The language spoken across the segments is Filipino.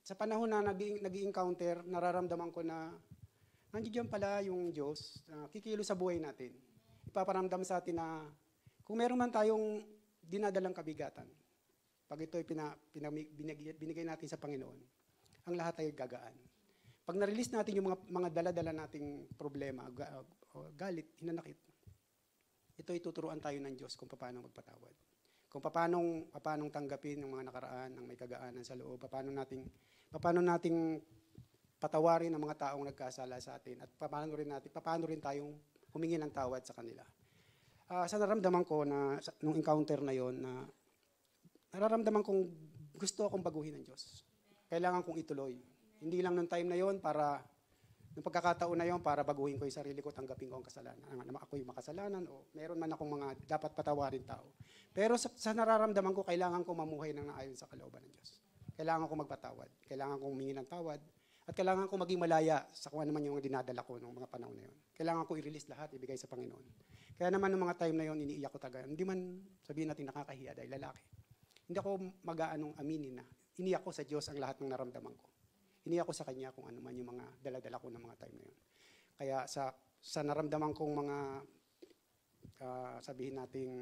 sa panahon na nag-i-encounter, nararamdaman ko na nandiyan pala yung Diyos na kikilos sa buhay natin. Ipaparamdam sa atin na kung meron man tayong dinadalang kabigatan, pag ito'y binigay natin sa Panginoon, ang lahat ay gagaan. Pag na-release natin yung mga dala-dala nating problema, galit, hinanakit, ito tuturuan tayo ng Diyos kung paano magpatawad. Kung paano tanggapin ng mga nakaraan ng may kagaanan sa loob, paano nating patawarin ang mga taong nagkasala sa atin at paano rin tayong humingi ng tawad sa kanila. Sa naramdaman ko na nung encounter na yon na nararamdaman kong gusto akong baguhin ng Diyos. Kailangan kong ituloy. Hindi lang nung time na yon nung pagkakataon na yon para baguhin ko yung sarili ko, tanggapin ko ang kasalanan. Ako'y makasalanan o meron man akong mga dapat patawarin tao. Pero sa nararamdaman ko, kailangan ko mamuhay ng naayon sa kalooban ng Diyos. Kailangan ko magpatawad. Kailangan kong humingi ng tawad. At kailangan ko maging malaya sa kung ano man yung dinadala ko noong mga panahon na yun. Kailangan ko i-release lahat, ibigay sa Panginoon. Kaya naman noong mga time na yun, iniiyak ko talaga. Hindi man sabihin natin nakakahiya dahil lalaki. Hindi ako mag-aanong aminin na iniyak ko sa Diyos ang lahat ng naramdaman ko. Iniyak ko sa Kanya kung ano man yung mga dala-dala ko ng mga time na yun. Kaya sa naramdaman kong mga sabihin nating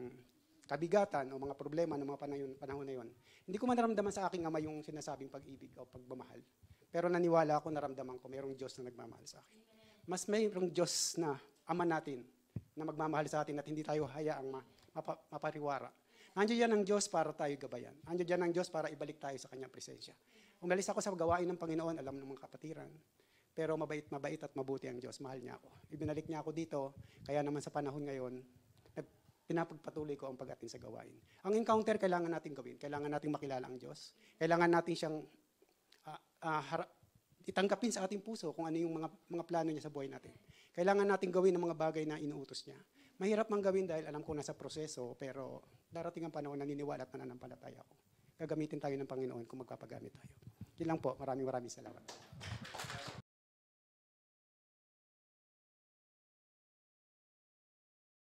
kabigatan o mga problema ng mga panahon na yun, hindi ko man naramdaman sa aking ama yung sinasabing pag-ibig o pagmamahal. Pero naniwala ako, naramdaman ko, mayroong Diyos na nagmamahal sa akin. Mas mayroong Diyos na Ama natin na magmamahal sa atin at hindi tayo hayaang mapariwara. Nandiyan yan ang Diyos para tayo gabayan. Nandiyan yan ang Diyos para ibalik tayo sa Kanyang presensya. Umalis ako sa gawain ng Panginoon, alam ng mga kapatiran. Pero mabait at mabuti ang Diyos. Mahal niya ako. Ibinalik niya ako dito, kaya naman sa panahon ngayon, pinapagpatuloy ko ang pag-atin sa gawain. Ang encounter kailangan natin gawin. Kailangan natin makilala ang Diyos. Kailangan natin siyang itanggapin sa ating puso kung ano yung mga plano niya sa buhay natin. Kailangan natin gawin ang mga bagay na inuutos niya. Mahirap mang gawin dahil alam ko nasa proseso, pero darating ang panahon na naniniwala at mananampalataya ako. Gagamitin tayo ng Panginoon kung magpapagamit tayo. Yun lang po. Maraming salamat.